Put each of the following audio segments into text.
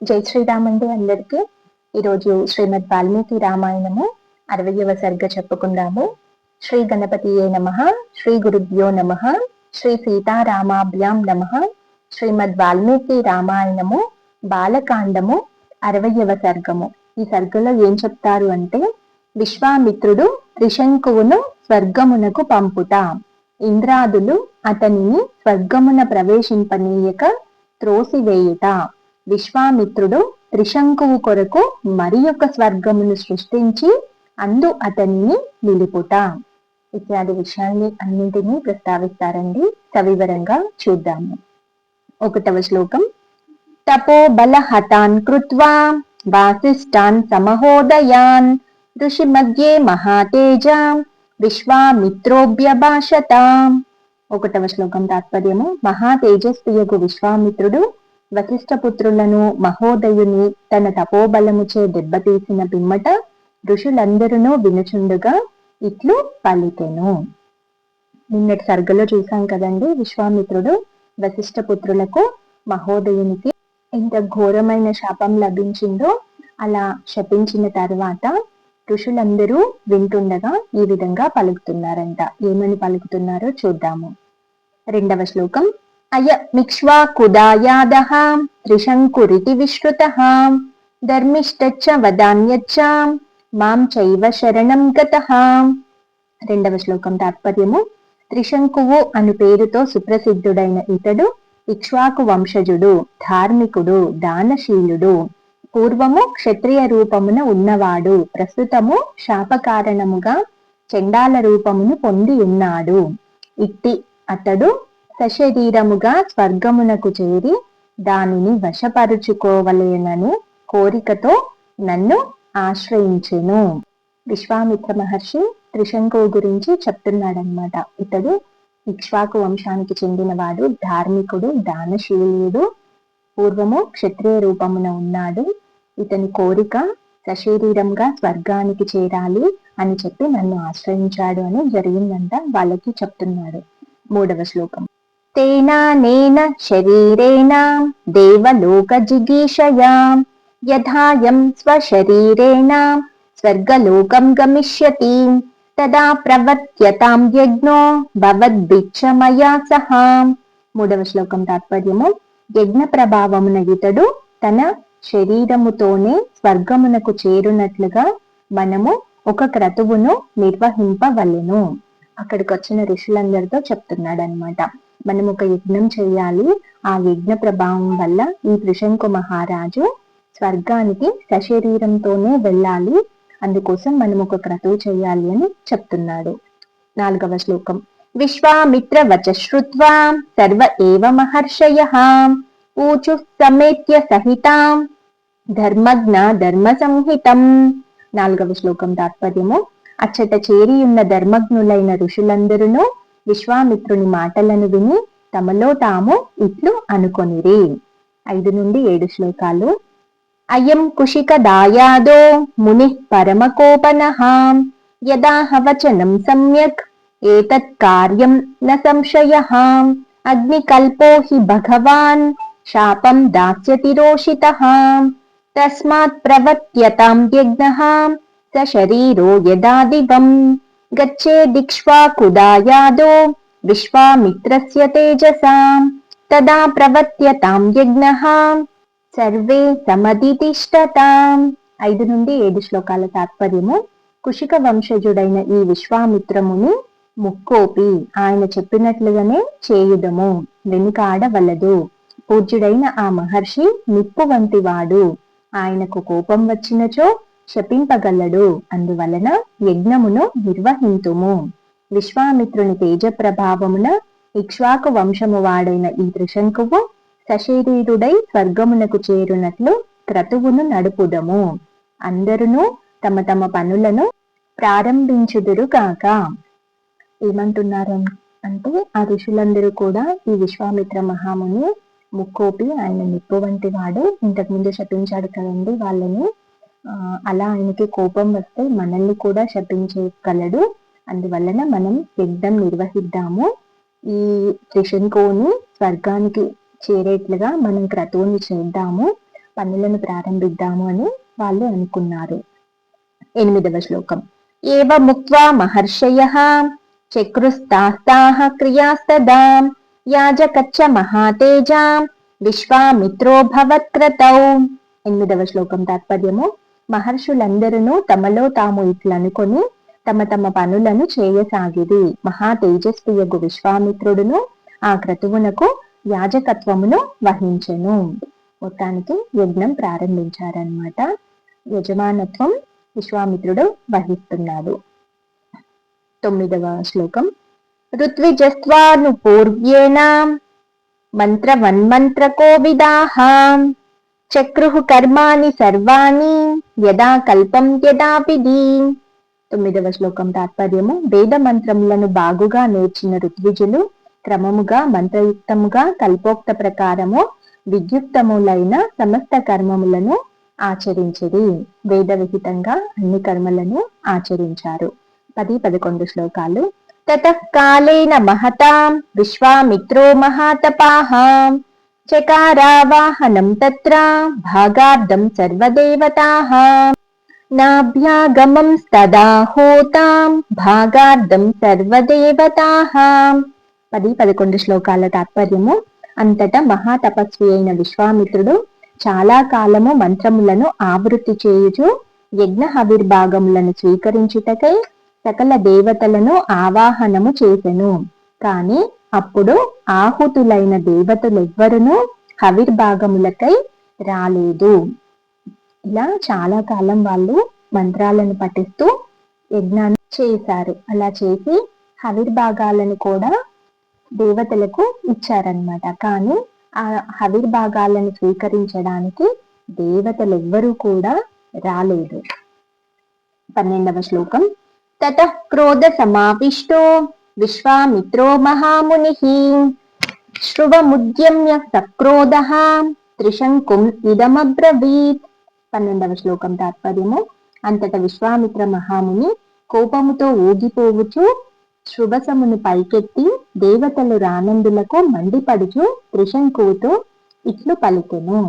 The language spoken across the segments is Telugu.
జై శ్రీరామ్ అండి అందరికి. ఈరోజు శ్రీమద్ వాల్మీకి రామాయణము 60వ సర్గ చెప్పుకుందాము. శ్రీ గణపతియే నమః, శ్రీ గురుభ్యో నమః, శ్రీ సీతారామాభ్యాం నమః. శ్రీమద్ వాల్మీకి రామాయణము బాలకాండము 60వ సర్గము. ఈ సర్గలో ఏం చెప్తారు అంటే, విశ్వామిత్రుడు త్రిశంకువును స్వర్గమునకు పంపుట, ఇంద్రాదులు అతనిని స్వర్గమున ప్రవేశింపనీయక త్రోసివేయుట, విశ్వామిత్రుడు త్రిశంకువు కొరకు మరి ఒక స్వర్గమును సృష్టించి అందు అతనిని నిలుపుట ఇత్యాది విషయాన్ని అన్నింటినీ ప్రస్తావిస్తారండి. సవివరంగా చూద్దాము. 1వ శ్లోకం. తపో బల హతాన్ కృత్వా వాసిష్ఠాన్ సమహోదయాన్ ఋషి మధ్యే మహాతేజ విశ్వామిత్రోభ్యభాషత. 1వ శ్లోకం తాత్పర్యము. మహాతేజస్వియగు విశ్వామిత్రుడు వశిష్ఠపుత్రులను మహోదయుని తన తపోబలముచే దెబ్బతీసిన పిమ్మట ఋషులందరూ వినుచుండగా ఇట్లు పలికెను. నిన్నటి సర్గలో చూసాం కదండి, విశ్వామిత్రుడు వశిష్ఠపుత్రులకు మహోదయునికి ఎంత ఘోరమైన శాపం లభించిందో అలా శపించిన తర్వాత ఋషులందరూ వింటుండగా ఈ విధంగా పలుకుతున్నారంట. ఏమని పలుకుతున్నారో చూద్దాము. 2వ శ్లోకం. అయ మిక్ష్వా కుదాయాదః త్రిశంకురితి విశ్రుతః ధర్మిష్టచ్చ వదాన్యచ్చ మాం చైవ శరణం గతః. 2వ శ్లోకం తాత్పర్యము. త్రిశంకువు అను పేరుతో సుప్రసిద్ధుడైన ఇతడు ఇక్ష్వాకు వంశజుడు, ధార్మికుడు, దానశీలుడు. పూర్వము క్షత్రియ రూపమున ఉన్నవాడు, ప్రస్తుతము శాపకారణముగా చండాల రూపమును పొంది ఉన్నాడు. ఇట్టి అతడు సశరీరముగా స్వర్గమునకు చేరి దానిని వశపరుచుకోవలేనని కోరికతో నన్ను ఆశ్రయించెను. విశ్వామిత్ర మహర్షి త్రిశంకువు గురించి చెప్తున్నాడనమాట. ఇతడు ఇక్ష్వాకు వంశానికి చెందినవాడు, ధార్మికుడు, దానశీలుడు, పూర్వము క్షత్రియ రూపమున ఉన్నాడు. ఇతని కోరిక సశరీరంగా స్వర్గానికి చేరాలి అని చెప్పి నన్ను ఆశ్రయించాడు అని జరిగిందంట. వాళ్ళకి చెప్తున్నాడు. 3వ శ్లోకం. తేనానేన శరీరేణ దేవలోక జిగీషయా యథాయం స్వశరీరేణ స్వర్గలోకం గమిష్యతి తదా ప్రవర్త్యతాం యజ్ఞో భవద్భిక్షమయా సహా. 3వ శ్లోకం తాత్పర్యము. యజ్ఞ ప్రభావమున ఇతడు తన శరీరముతోనే స్వర్గమునకు చేరునట్లుగా మనము ఒక క్రతువును నిర్వహింపవలెను. అక్కడికి వచ్చిన ఋషులందరితో చెప్తున్నాడనమాట. మనం ఒక యజ్ఞం చేయాలి. ఆ యజ్ఞ ప్రభావం వల్ల ఈ త్రిశంకు మహారాజు స్వర్గానికి సశరీరంతోనే వెళ్ళాలి. అందుకోసం మనం ఒక క్రతువు చేయాలి అని చెప్తున్నాడు. 4వ శ్లోకం. విశ్వామిత్ర వచ శ్రుత్వా సర్వ ఏవ మహర్షయః ఊచు సమేత్య సహితాం ధర్మజ్ఞ ధర్మ సంహితం. 4వ శ్లోకం తాత్పర్యము. అచ్చట చేరియున్న ధర్మజ్ఞులైన ఋషులందరూ విశ్వామిత్రుని మాటలను విని తమలో తాము ఇట్లు అనుకొనిరి. 5 నుండి 7 శ్లోకాలు. అయం కుశిక దాయాదో ముని పరమకోపనః యదాహ వచనం సమ్యక్ ఏతత్ కార్యం న సంశయః అగ్నికల్పో హి భగవాన్ శాపం దాస్యతి రోషితః తస్మాత్ ప్రవర్త్యతాం యజ్ఞః సశరీరో యదా దివం గచ్చేదిక్ష్వాకుదాయాదో విశ్వామిత్రస్య తేజసా తదా ప్రవర్త్యతాం యజ్ఞః సర్వే సమదితిష్టతాం. 5 నుండి 7 శ్లోకాల తాత్పర్యము. కుశిక వంశజుడైన ఈ విశ్వామిత్రముని ముక్కోపి, ఆయన చెప్పినట్లుగానే చేయుదము, వెనుకాడవలదు. పూజ్యుడైన ఆ మహర్షి నిప్పు వంటి వాడు, ఆయనకు కోపం వచ్చినచో శపింపగలడు. అందువలన యజ్ఞమును నిర్వహింతుము. విశ్వామిత్రుని తేజ ప్రభావమున ఇక్ష్వాకు వంశము వాడైన ఈ త్రిశంకువు సశరీరుడై స్వర్గమునకు చేరునట్లు క్రతువును నడుపుదము. అందరును తమ తమ పనులను ప్రారంభించుదురు కాక. ఏమంటున్నారు అంటే, ఆ ఋషులందరూ కూడా ఈ విశ్వామిత్ర మహాముని ముక్కోపి, ఆయన నిప్పు వంటి వాడు, ఇంతకుముందు శపించాడు కదండి వాళ్ళని. అలా ఆయనకి కోపం వస్తే మనల్ని కూడా శపించగలడు. అందువలన మనం యజ్ఞం నిర్వహిద్దాము. ఈ త్రిశంకువుని స్వర్గానికి చేరేట్లుగా మనం క్రతువుని చేద్దాము. పనులను ప్రారంభిద్దాము అని వాళ్ళు అనుకున్నారు. 8వ శ్లోకం. ఏవ ముక్త్వా మహర్షయః చక్రుస్తాస్తాః క్రియాస్తదా యాజకచ్చ మహాతేజాం విశ్వామిత్రో భవత్క్రతౌ. 8వ శ్లోకం తాత్పర్యము. మహర్షులందరూ తమలో తాము ఇట్లనుకొని తమ తమ పనులను చేయసాగిరి. మహా తేజస్వియగు విశ్వామిత్రుడును ఆ క్రతువునకు యాజకత్వమును వహించెను. మొత్తానికి యజ్ఞం ప్రారంభించారన్నమాట. యజమానత్వం విశ్వామిత్రుడు వహిస్తున్నాడు. 9వ శ్లోకం. ఋత్విజస్త్వాను పూర్వ్యేణ మంత్రవన్మంత్రకో విదాః చక్రుః కర్మాణి సర్వాణి యదా కల్పం యదా విధి. 9వ శ్లోకం తాత్పర్యము. వేద మంత్రములను బాగుగా నేర్చిన ఋత్విజులు క్రమముగా మంత్రయుక్తముగా కల్పోక్త ప్రకారము విద్యుక్తములైన సమస్త కర్మములను ఆచరించిరి. వేద విహితంగా అన్ని కర్మలను ఆచరించారు. 10-11 శ్లోకాలు. తతః కాలేన మహతాం విశ్వామిత్రో మహాతపాః చకారావాహనం తత్ర భాగార్థం సర్వదేవతాః నాభ్యాగమం తదా హోతాం భాగార్థం సర్వదేవతాః. 10-11 శ్లోకాల తాత్పర్యము. అంతటా మహాతపస్వి అయిన విశ్వామిత్రుడు చాలా కాలము మంత్రములను ఆవృత్తి చేయుచు యజ్ఞ హవిర్భాగములను స్వీకరించుటకై సకల దేవతలను ఆవాహనము చేసెను. కాని అప్పుడు ఆహుతులైన దేవతలెవ్వరునూ హవిర్భాగములకై రాలేదు. ఇలా చాలా కాలం వాళ్ళు మంత్రాలను పఠిస్తూ యజ్ఞాన్ని చేశారు. అలా చేసి హవిర్భాగాలను కూడా దేవతలకు ఇచ్చారన్నమాట. కానీ ఆ హవిర్భాగాలను స్వీకరించడానికి దేవతలెవ్వరూ కూడా రాలేదు. 12వ శ్లోకం. తతః క్రోధ సమావిష్టో విశ్వామిత్రో మహామునిః శ్రువముద్యమ్య సక్రోధః త్రిశంకుం ఇదమబ్రవీత్. 12వ శ్లోకం తాత్పర్యము. అంతట విశ్వామిత్ర మహాముని కోపముతో ఊగిపోవుచు శుభసమును పైకెత్తి దేవతలు రానందులకు మండిపడుచు త్రిశంకువుతో ఇట్లు పలికెను.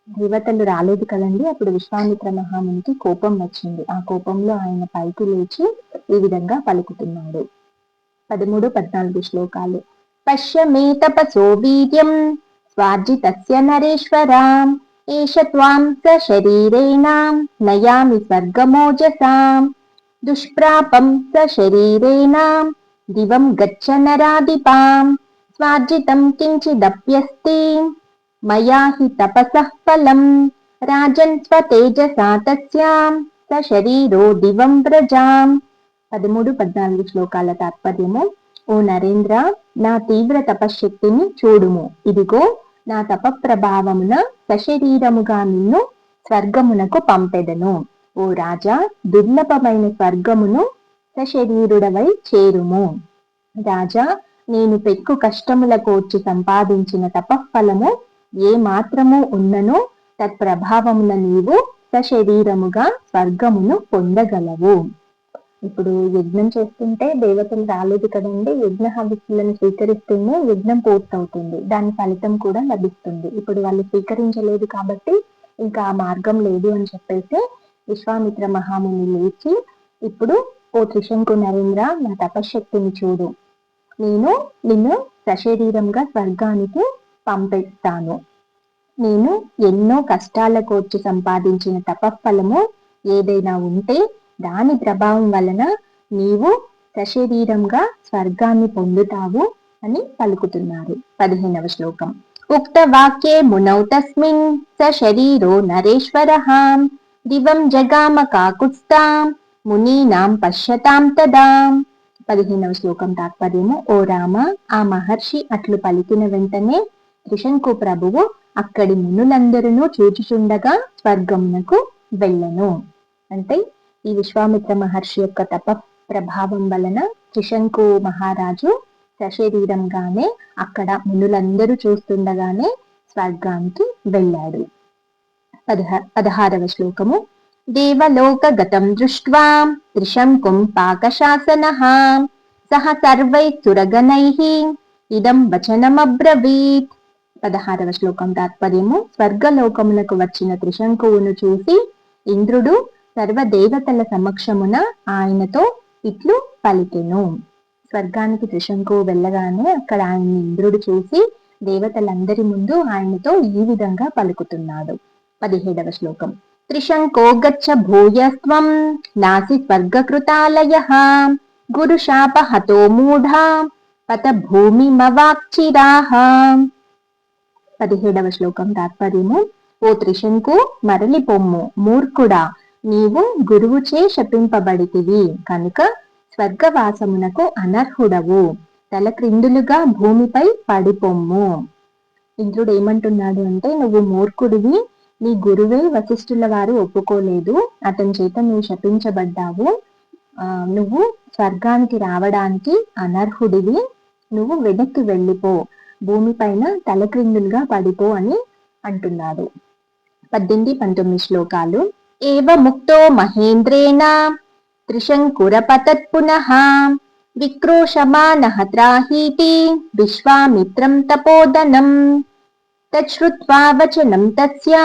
దేవతలు రాలేదు కదండి. అప్పుడు విశ్వామిత్ర మహామునికి కోపం వచ్చింది. ఆ కోపంలో ఆయన పైకి లేచి ఈ విధంగా పలుకుతున్నాడు. 13-14 శ్లోకాలు. పశ్య మే తపసో వీర్యం స్వార్జితస్య నరేశ్వరాం ఏష త్వాం సశరీరేణ నయామి స్వర్గమోజసాం దుష్ప్రాపం సశరీరేణ దివం గచ్చ నరాధిపాం స్వార్జితం కించిదప్యస్తి మయా హి తపసః ఫలం రాజన్ స్వతేజసా తస్యాం సశరీరో దివం వ్రజాం. 13-14 శ్లోకాల తాత్పర్యము. ఓ నరేంద్ర, నా తీవ్ర తపశ్శక్తిని చూడుము. ఇదిగో నా తప ప్రభావమున సశరీరముగా నిన్ను స్వర్గమునకు పంపెదను. ఓ రాజా, దుర్లభమైన స్వర్గమును సశరీరుడవై చేరుము. రాజా, నేను పెక్కు కష్టముల కోర్చి సంపాదించిన తపఫలము ఏ మాత్రము ఉన్ననో తత్ప్రభావమున నీవు సశరీరముగా స్వర్గమును పొందగలవు. ఇప్పుడు యజ్ఞం చేస్తుంటే దేవతలు రాలేదు కదండి. యజ్ఞ హవిస్సులను స్వీకరిస్తూనే యజ్ఞం పూర్తవుతుంది. దాని ఫలితం కూడా లభిస్తుంది. ఇప్పుడు వాళ్ళు స్వీకరించలేదు కాబట్టి ఇంకా ఆ మార్గం లేదు అని చెప్పేసి విశ్వామిత్ర మహాముని లేచి, ఇప్పుడు ఓ త్రిశంకు నరేంద్ర, నా తపశ్శక్తిని చూడు. నేను నిన్ను సశరీరంగా స్వర్గానికి పంపిస్తాను. నేను ఎన్నో కష్టాల కోర్చి సంపాదించిన తపఫలము ఏదైనా ఉంటే దాని ప్రభావం వలన నీవు సశరీరంగా స్వర్గాన్ని పొందుతావు అని పలుకుతున్నారు. 15వ శ్లోకం. ఉక్త వాక్యే మునౌ తస్మిన్ సశరీరో నరేశ్వరః దివం జగామ కాకుత్స్థాం మునీనాం పశ్యతాం తదా. 15వ శ్లోకం తాత్పర్యము. ఓ రామ, ఆ మహర్షి అట్లు పలికిన వెంటనే త్రిశంకు ప్రభువు అక్కడి మునులందరూ చూచుచుండగా స్వర్గమునకు వెళ్ళను. అంటే ఈ విశ్వామిత్ర మహర్షి యొక్క తప ప్రభావం వలన త్రిశంకు మహారాజు సశరీరంగానే అక్కడ మునులందరూ చూస్తుండగానే స్వర్గానికి వెళ్ళాడు. 16వ శ్లోకము. దేవలోక గతం దృష్ట్వా త్రిశంకుం పాకశాసనః సహ సర్వై సురగణైః ఇదం వచనమబ్రవీత్. 16వ శ్లోకం తాత్పర్యము స్వర్గలోకమునకు వచ్చిన త్రిశంకువును చూసి ఇంద్రుడు సర్వదేవతల సమక్షమున ఆయనతో ఇట్లు పలికెను. స్వర్గానికి త్రిశంకువు వెళ్ళగానే అక్కడ ఆయన ఇంద్రుడు చూసి దేవతలందరి ముందు ఆయనతో ఈ విధంగా పలుకుతున్నాడు. 17వ శ్లోకం త్రిశంకో గచ్చ భూయస్త్వం నాసి స్వర్గకృతాలయః గురుశాపహతో మూఢా పత భూమిమవాక్చిరాః. 17వ శ్లోకం తాత్పర్యము ఓ త్రిశంకు మరలి పొమ్ము, మూర్ఖుడా, నీవు గురువుచే శపింపబడితివి కనుక స్వర్గవాసమునకు అనర్హుడవు, తలక్రిందులుగా భూమిపై పడిపొమ్ము. ఇంద్రుడు ఏమంటున్నాడు అంటే, నువ్వు మూర్ఖుడివి, నీ గురువే వశిష్ఠుల వారు ఒప్పుకోలేదు, అతని చేత నువ్వు శపించబడ్డావు, నువ్వు స్వర్గానికి రావడానికి అనర్హుడివి, నువ్వు వెనక్కి వెళ్ళిపో, భూమిపైన తలక్రిందులుగా పడిపో అని అంటున్నాడు. 18-19 శ్లోకాలు. ఏవ ముక్తో మహేంద్రేణ త్రిశంకురపతత్ పునః విక్రోశమానః త్రాహీతి విశ్వామిత్రం తపోదనం తచ్శ్రుత్వా వచనం తస్య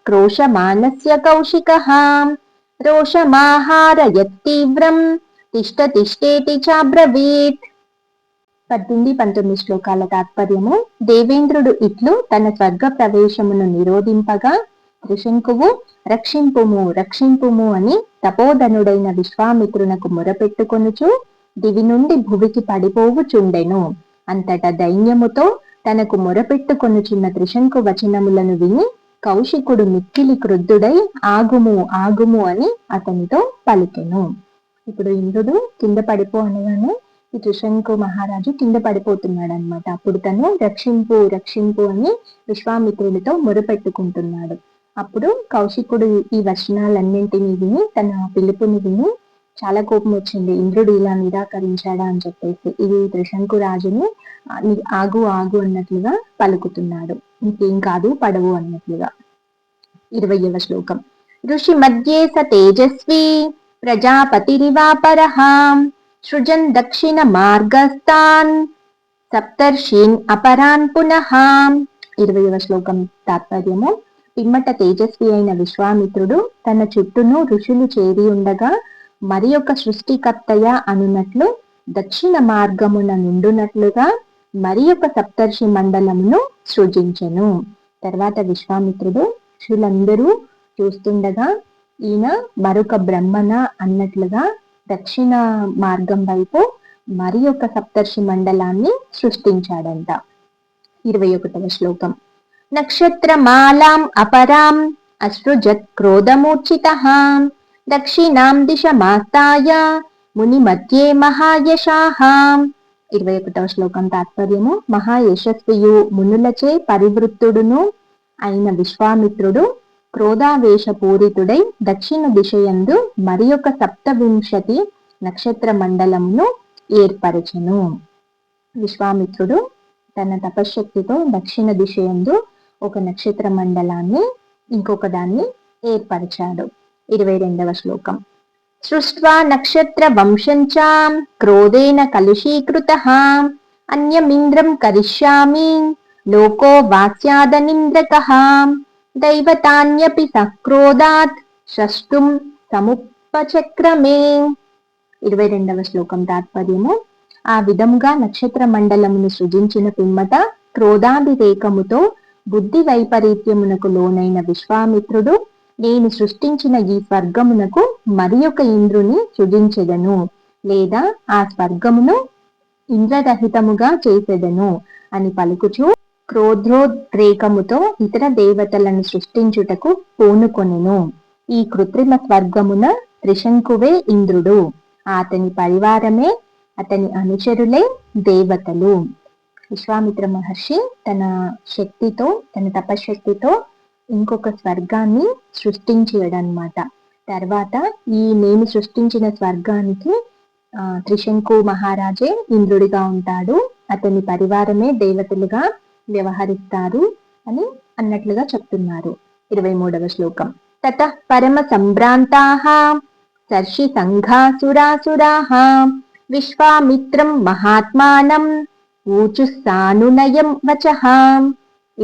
క్రోశమానస్య కౌశికః రోషమాహారయత్ తీవ్రం తిష్ట తిష్టేతి చాబ్రవీత్. 18-19 శ్లోకాల తాత్పర్యము దేవేంద్రుడు ఇట్లు తన స్వర్గ ప్రవేశమును నిరోధింపగా త్రిశంకువు రక్షింపుము రక్షింపుము అని తపోధనుడైన విశ్వామిత్రునకు మొరపెట్టుకొనుచు దివి నుండి భువికి పడిపోవుచుండెను. అంతట దైన్యముతో తనకు మొరపెట్టుకొనుచున్న త్రిశంకు వచనములను విని కౌశికుడు మిక్కిలి క్రుద్ధుడై ఆగుము ఆగుము అని అతనితో పలికెను. ఇప్పుడు ఇంద్రుడు కింద పడిపో అనగానే ఈ త్రిశంకు మహారాజు కింద పడిపోతున్నాడు అనమాట. అప్పుడు తను రక్షింపు రక్షింపు అని విశ్వామిత్రుడితో మొరపెట్టుకుంటున్నాడు. అప్పుడు కౌశికుడు ఈ వచనాలన్నింటినీ విని తన పిలుపుని విని చాలా కోపం వచ్చింది, ఇంద్రుడు ఇలా నిరాకరించాడా అని చెప్పేసి. ఇది త్రిశంకు రాజుని ఆగు ఆగు అన్నట్లుగా పలుకుతున్నాడు, ఇంకేం కాదు పడవు అన్నట్లుగా. 20వ శ్లోకం ఋషి మధ్యే స తేజస్వి ప్రజాపతిరివాపరః సృజన్ దక్షిణ మార్గస్థాన్ సప్తర్షీన్ అపరాన్ పునః. 20వ శ్లోకం తాత్పర్యము పిమ్మట తేజస్వి అయిన విశ్వామిత్రుడు తన చుట్టూను ఋషులు చేరి ఉండగా మరి ఒక సృష్టికర్తయ అనునట్లు దక్షిణ మార్గమున నుండునట్లుగా మరి ఒక సప్తర్షి మండలమును సృజించెను. తర్వాత విశ్వామిత్రుడు ఋషులందరూ చూస్తుండగా ఈయన మరొక బ్రహ్మణ అన్నట్లుగా దక్షిణ మార్గం వైపు మరి ఒక సప్తర్షి మండలాన్ని సృష్టించాడంట. 21వ శ్లోకం నక్షత్రమాలాం అపరాం అసృజత్ క్రోధమూర్ఛితః దక్షిణాం దిశమాస్తాయ ముని మధ్యే మహాయశాః. 21వ శ్లోకం తాత్పర్యము మహాయశస్వియు మునులచే పరివృత్తుడును అయిన విశ్వామిత్రుడు క్రోధావేశపూరితుడై దక్షిణ దిశయందు మరి ఒక 27 నక్షత్ర మండలమును ఏర్పరచెను. విశ్వామిత్రుడు తన తపశక్తితో దక్షిణ దిశయందు ఒక నక్షత్ర మండలాన్ని ఇంకొక దాన్ని ఏర్పరిచాడు. 22వ శ్లోకం సృష్ట్వా నక్షత్ర వంశంచ క్రోధేన కలుషీకృతః అన్యమింద్రం కరిష్యామి లోకో వాస్యాదనింద్రకః దైవతాన్యపి సక్రోధాత్ షష్టుం సముపచక్రమే. 22వ శ్లోకం తాత్పర్యము ఆ విధముగా నక్షత్ర మండలమును సృజించిన పిమ్మట క్రోధాభిరేకముతో బుద్ధి వైపరీత్యమునకు లోనైన విశ్వామిత్రుడు నేను సృష్టించిన ఈ స్వర్గమునకు మరి ఒక ఇంద్రుని సృజించెదను, లేదా ఆ స్వర్గమును ఇంద్రరహితముగా చేసెదను అని పలుకుచు క్రోధోద్రేకముతో ఇతర దేవతలను సృష్టించుటకు పూనుకొనెను. ఈ కృత్రిమ స్వర్గమున త్రిశంకువే ఇంద్రుడు, అతని పరివారమే అతని అనుచరులే దేవతలు. విశ్వామిత్ర మహర్షి తన శక్తితో తన తపశక్తితో ఇంకొక స్వర్గాన్ని సృష్టించేయడనమాట. తర్వాత ఈ నేను సృష్టించిన స్వర్గానికి త్రిశంకు మహారాజే ఇంద్రుడిగా ఉంటాడు, అతని పరివారమే దేవతలుగా వ్యవహరిస్తారు అని అన్నట్లుగా చెప్తున్నారు. 23వ శ్లోకం తతః పరమ సంభ్రాంతాః సర్షి సంఘాసురాసురాః విశ్వామిత్రం మహాత్మానం ఊచుస్సానునయం వచః.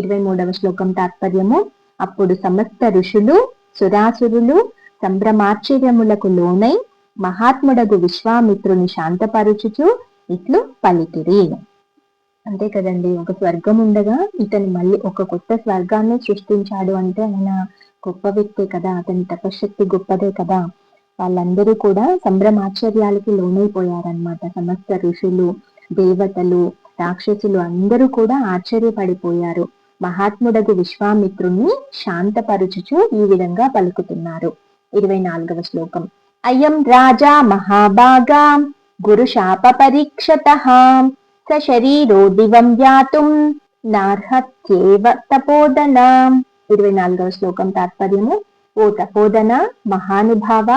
23వ శ్లోకం తాత్పర్యము అప్పుడు సమస్త ఋషులు సురాసురులు సంభ్రమాశ్చర్యములకు లోనై మహాత్ముడగు విశ్వామిత్రుని శాంతపరుచుచు ఇట్లు పలికిరి. అంతే కదండి, ఒక స్వర్గం ఉండగా ఇతను మళ్ళీ ఒక కొత్త స్వర్గాన్ని సృష్టించాడు అంటే ఆయన గొప్ప వ్యక్తే కదా, అతని తపశక్తి గొప్పదే కదా. వాళ్ళందరూ కూడా సంభ్రమాశ్చర్యాలకి లోనైపోయారనమాట. సమస్త ఋషులు, దేవతలు, రాక్షసులు అందరూ కూడా ఆశ్చర్యపడిపోయారు. మహాత్ముడగు విశ్వామిత్రుణ్ణి శాంతపరుచుచు ఈ విధంగా పలుకుతున్నారు. 24వ శ్లోకం అయం రాజా మహాభాగా గురు శాప పరీక్షతః సశరీరో దివం వ్యాతుం నార్హత్యేవ తపోదన. 24వ శ్లోకం తాత్పర్యము ఓ తపోదన మహానుభావ,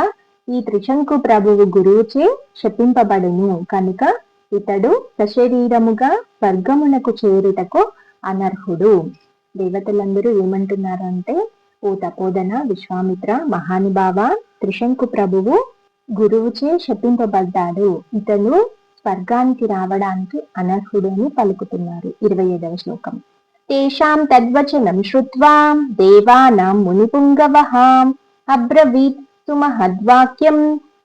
ఈ త్రిశంకు ప్రభువు గురువుచే శపింపబడును కనుక ఇతడు సశరీరముగా స్వర్గమునకు చేరుటకు అనర్హుడు. దేవతలందరూ ఏమంటున్నారు అంటే, ఓ తపోదన విశ్వామిత్ర మహానుభావ, త్రిశంకు ప్రభువు గురువుచే శపింపబడ్డాడు, ఇతను స్వర్గానికి రావడానికి అనర్హుడు అని పలుకుతున్నారు. 25వ శ్లోకం తేషాం తద్వచనం శ్రుత్వా దేవానాం మునిపుంగవః అబ్రవీత్ సుమహద్వాక్యం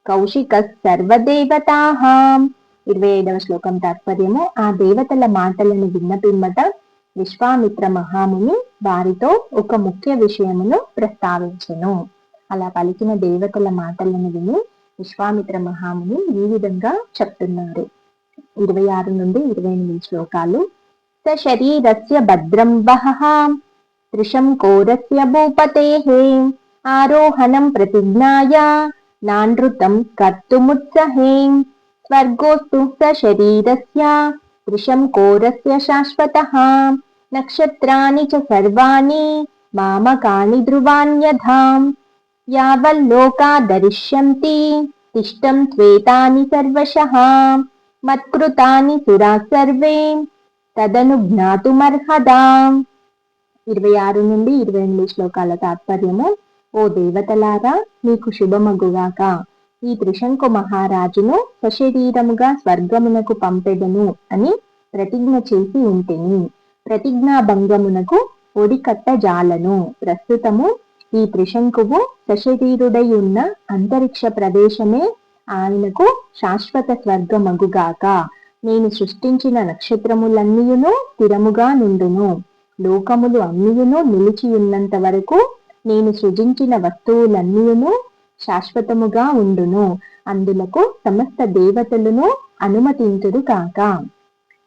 కౌశికః సర్వదేవతాః. 25వ శ్లోకం తాత్పర్యము ఆ దేవతల మాటలను విన్న పిమ్మట విశ్వామిత్ర మహాముని వారితో ఒక ముఖ్య విషయమును ప్రస్తావించెను. అలా పలికిన దేవతల మాటలను విని విశ్వామిత్ర మహాముని ఈ విధంగా చెప్తున్నారు. 26 నుండి 28 శ్లోకాలు సశరీరస్య భద్రం వహః త్రిశంకోరస్య భూపతేః ఆరోహణం ప్రతిజ్ఞాయ నానృతం కర్తుముత్సహే స్వర్గోస్తు సశరీరస్య త్రిశంకోరస్య శాశ్వతః నక్షత్రాణి చ సర్వాణి మామకాని ధ్రువాన్యథా యావల్లోకా దరిష్యంతి తిష్టం త్వేతాని సర్వశః మత్కృతాని సురా సర్వే తదను జ్ఞాతుమర్హదా. 26 నుండి 28 శ్లోకాల తాత్పర్యము ఓ దేవతలారా మీకు శుభమగుగాక, ఈ త్రిశంకు మహారాజును సశరీరముగా స్వర్గమునకు పంపెదను అని ప్రతిజ్ఞ చేసి ఉంటిని. ప్రతిజ్ఞా భంగమునకు ఒడికట్ట జాలను. ప్రస్తుతము ఈ త్రిశంకువు సశరీరుడై ఉన్న అంతరిక్ష ప్రదేశమే ఆయనకు శాశ్వత స్వర్గమగుగాక. నేను సృష్టించిన నక్షత్రములన్నీయును స్థిరముగా నుండును. లోకములు అన్నియును నిలిచి ఉన్నంత వరకు నేను సృజించిన వస్తువులన్నీయును శాశ్వతముగా ఉండును. అందులకు సమస్త దేవతలను అనుమతించుడు కాక.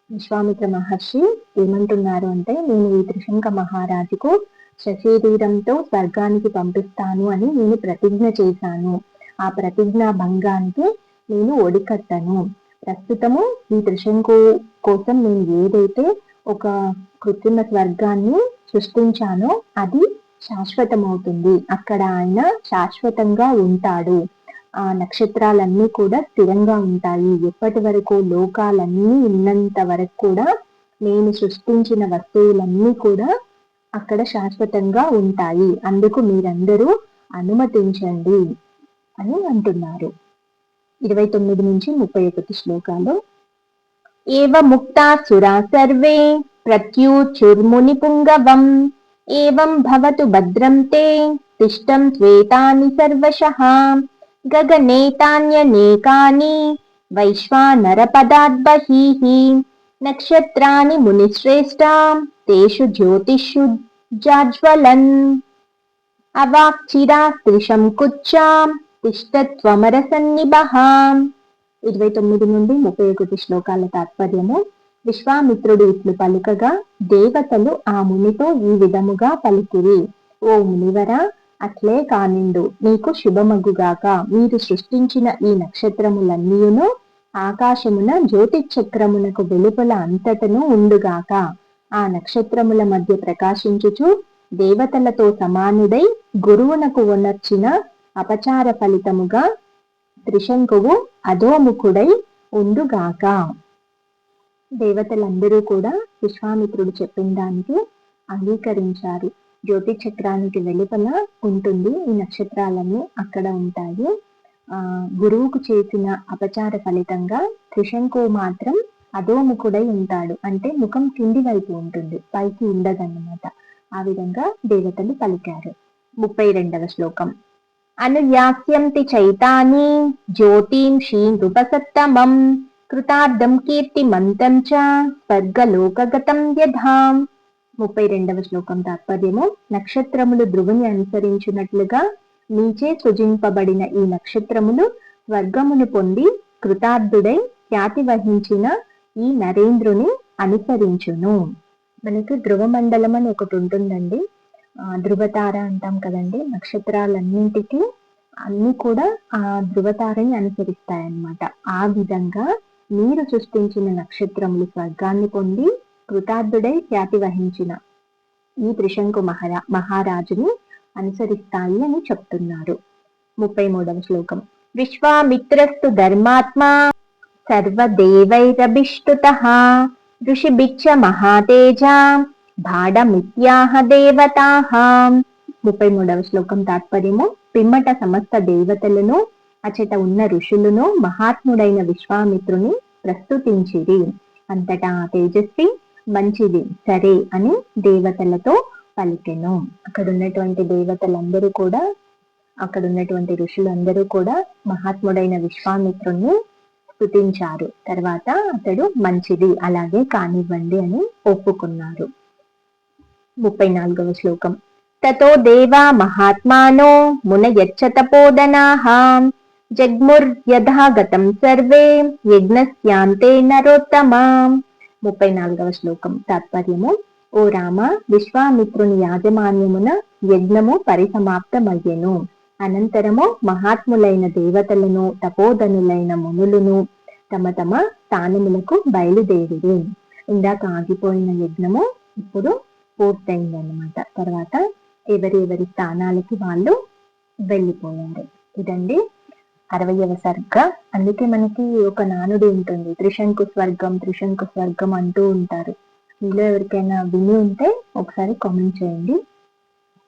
విశ్వామిత్ర మహర్షి ఏమంటున్నారు అంటే, నేను ఈ త్రిశంక మహారాజుకు సశరీరంతో స్వర్గానికి పంపిస్తాను అని నేను ప్రతిజ్ఞ చేశాను. ఆ ప్రతిజ్ఞా భంగానికి నేను ఒడికట్టను. ప్రస్తుతము ఈ త్రిశంకు కోసం నేను ఏదైతే ఒక కృత్రిమ స్వర్గాన్ని సృష్టించానో అది శాశ్వతమవుతుంది. అక్కడ ఆయన శాశ్వతంగా ఉంటాడు. ఆ నక్షత్రాలన్నీ కూడా స్థిరంగా ఉంటాయి. ఎప్పటి వరకు లోకాలన్నీ ఉన్నంత వరకు కూడా నేను సృష్టించిన వస్తువులన్నీ కూడా అక్కడ శాశ్వతంగా ఉంటాయి. అందుకు మీరందరూ అనుమతించండి అని అంటున్నారు. 29 నుంచి 31 శ్లోకాలు ఏవ ముక్తా సురా సర్వే ప్రత్యూచుర్ముని పుంగవం ఏవం భవతు భద్రం తే తిష్టం త్వేతాని సర్వశః గగనేతాన్యనేకాని వైశ్వానరపదాద్బహిః నక్షత్రాణి మునిశ్రేష్టా తేషు జ్యోతిషు జాజ్వలన్ అవాక్చిరా త్రిశంకుచ్చాం తిష్టత్వమరసన్నిభః. 29 నుండి 31 శ్లోకాల తాత్పర్యము విశ్వామిత్రుడు ఇట్లు పలుకగా దేవతలు ఆ మునితో ఈ విధముగా పలికిరి. ఓ మునివరా, అట్లే కానిండు, నీకు శుభమగుగాక. మీరు సృష్టించిన ఈ నక్షత్రములన్నీయును ఆకాశమున జ్యోతి చక్రమునకు వెలుపల అంతటను ఉండుగాక. ఆ నక్షత్రముల మధ్య ప్రకాశించుచు దేవతలతో సమానుడై గురువునకు వనర్చిన అపచార ఫలితముగా త్రిశంకువు అధోముఖుడై ఉండుగాక. దేవతలందరూ కూడా విశ్వామిత్రుడు చెప్పిన దానికి అంగీకరించారు. జ్యోతి చక్రానికి వెలుపల ఉంటుంది, ఈ నక్షత్రాలన్నీ అక్కడ ఉంటాయి. గురువుకు చేసిన అపచార ఫలితంగా త్రిశంకువు మాత్రం అధోముఖుడై ఉంటాడు. అంటే ముఖం కింది వైపు ఉంటుంది, పైకి ఉండదన్నమాట. ఆ విధంగా దేవతలు పలికారు. 32వ శ్లోకం. అనుయాస్యంతి చైతాని జ్యోతిం శ్రీం నృపసత్తమం కృతార్థం కీర్తిమంతం చ స్వర్గలోకగతం యథాం. 32వ శ్లోకం తాత్పర్యము. నక్షత్రములు ధ్రువుని అనుసరించినట్లుగా నీచే సృజింపబడిన ఈ నక్షత్రములు స్వర్గమును పొంది కృతార్థుడై ఖ్యాతి వహించిన ఈ నరేంద్రుని అనుసరించును. మనకి ధ్రువ మండలం అని ఒకటి ఉంటుందండి. ధ్రువతార అంటాం కదండి. నక్షత్రాలన్నింటికి అన్ని కూడా ఆ ధ్రువతారని అనుసరిస్తాయన్నమాట. ఆ విధంగా మీరు సృష్టించిన నక్షత్రములు స్వర్గాన్ని పొంది కృతార్థుడై ఖ్యాతి వహించిన ఈ త్రిశంకు మహారాజుని అనుసరిస్తాయి అని చెప్తున్నారు. 33వ శ్లోకం. విశ్వామిత్రస్తు ధర్మాత్మా సర్వదేవైరభిష్టుతః ఋషిభిచ్చ మహాతేజ భాడమిత్యాహ దేవతాః. 33వ శ్లోకం తాత్పర్యము. పిమ్మట సమస్త దేవతలను అచట ఉన్న ఋషులను మహాత్ముడైన విశ్వామిత్రుని ప్రస్తుతించిరి. అంతటా తేజస్వి మంచిది సరే అని దేవతలతో పలికెను. అక్కడ ఉన్నటువంటి దేవతలందరూ కూడా, అక్కడ ఉన్నటువంటి ఋషులందరూ కూడా మహాత్ముడైన విశ్వామిత్రుని స్తుతించారు. తర్వాత అతడు మంచిది, అలాగే కానివ్వండి అని ఒప్పుకున్నారు. 34వ శ్లోకం. తతో దేవా మహాత్మానో మునయచ్చ తపోదనాః జగ్ముర్యథాగతం సర్వే యజ్ఞస్యాంతే నరోత్తమా. 34వ శ్లోకం తాత్పర్యము. ఓ రామ, విశ్వామిత్రుని యాజమాన్యమున యజ్ఞము పరిసమాప్తమయ్యెను. అనంతరము మహాత్ములైన దేవతలను తపోధనులైన మునులను తమ తమ స్థానములకు బయలుదేరిరి. ఇందాక ఆగిపోయిన యజ్ఞము ఇప్పుడు పూర్తయిందన్నమాట. తర్వాత ఎవరి స్థానాలకి వాళ్ళు వెళ్ళిపోయారు. ఇదండి 60వ సర్గ. అందుకే మనకి ఒక నానుడి ఉంటుంది, త్రిశంకు స్వర్గం అంటూ ఉంటారు. మీలో ఎవరికైనా విని ఉంటే ఒకసారి కామెంట్ చేయండి.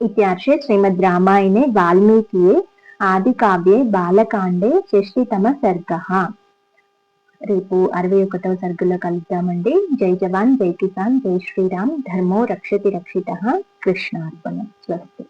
ఇత్యార్షే శ్రీమద్ రామాయణే వాల్మీకియే ఆది కావ్యే బాలకాండే షష్ఠితమ సర్గః. రేపు 61వ సర్గలో కలుద్దామండి. జై జవాన్ జై కిసాన్ జై శ్రీరామ్. ధర్మో రక్షతి రక్షితః. కృష్ణార్పణం. స్వస్తి.